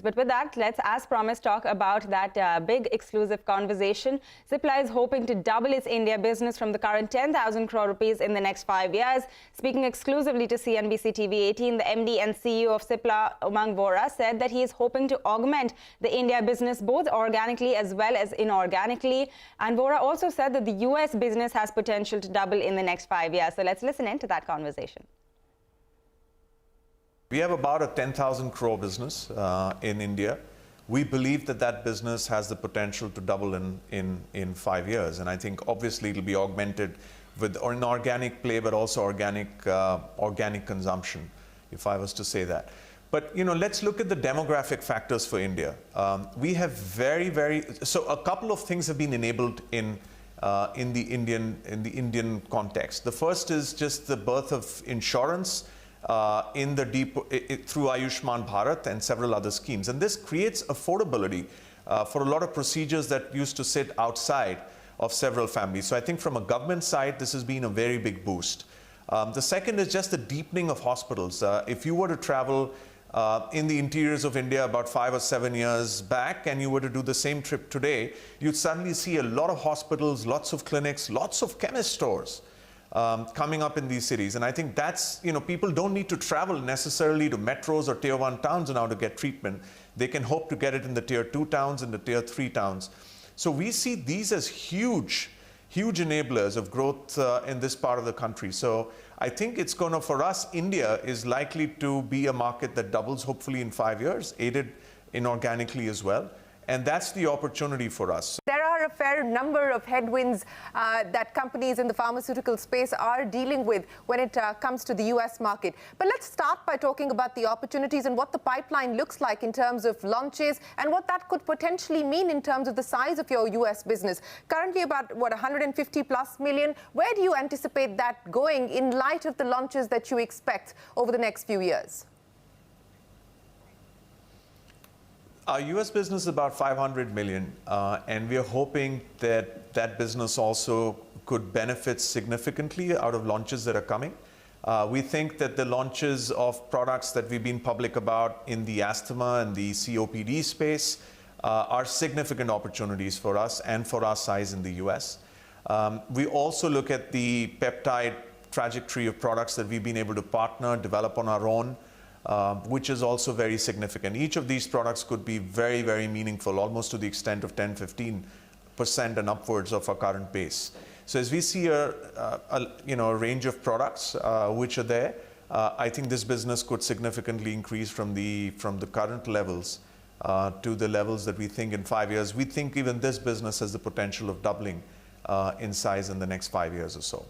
But with that, let's, as promised, talk about that big exclusive conversation. Cipla is hoping to double its India business from the current 10,000 crore rupees in the next 5 years. Speaking exclusively to CNBC-TV18, the MD and CEO of Cipla, Umang Vohra, said that he is hoping to augment the India business both organically as well as inorganically. And Vohra also said that the US business has potential to double in the next 5 years. So let's listen into that conversation. We have about a 10,000 crore business in India. We believe that that business has the potential to double in 5 years. And I think obviously it'll be augmented with an organic play, but also organic consumption, if I was to say that. But, let's look at the demographic factors for India. We have so a couple of things have been enabled in the Indian context. The first is just the birth of insurance through Ayushman Bharat and several other schemes. And this creates affordability for a lot of procedures that used to sit outside of several families. So I think from a government side, this has been a very big boost. The second is just the deepening of hospitals. If you were to travel in the interiors of India about 5 or 7 years back, and you were to do the same trip today, you'd suddenly see a lot of hospitals, lots of clinics, lots of chemist stores coming up in these cities. And I think that's, people don't need to travel necessarily to metros or tier 1 towns now to get treatment. They can hope to get it in the tier 2 towns and the tier 3 towns. So we see these as huge enablers of growth in this part of the country. So I think it's going to, for us, India is likely to be a market that doubles hopefully in 5 years, aided inorganically as well. And that's the opportunity for us. There are a fair number of headwinds that companies in the pharmaceutical space are dealing with when it comes to the US market. But let's start by talking about the opportunities and what the pipeline looks like in terms of launches and what that could potentially mean in terms of the size of your US business. Currently about, 150 plus million. Where do you anticipate that going in light of the launches that you expect over the next few years? Our US business is about 500 million, and we are hoping that that business also could benefit significantly out of launches that are coming. We think that the launches of products that we've been public about in the asthma and the COPD space are significant opportunities for us and for our size in the US. We also look at the peptide trajectory of products that we've been able to partner, develop on our own, which is also very significant. Each of these products could be very, very meaningful, almost to the extent of 10–15% and upwards of our current base. So as we see a range of products which are there, I think this business could significantly increase from the current levels to the levels that we think in 5 years. We think even this business has the potential of doubling in size in the next 5 years or so.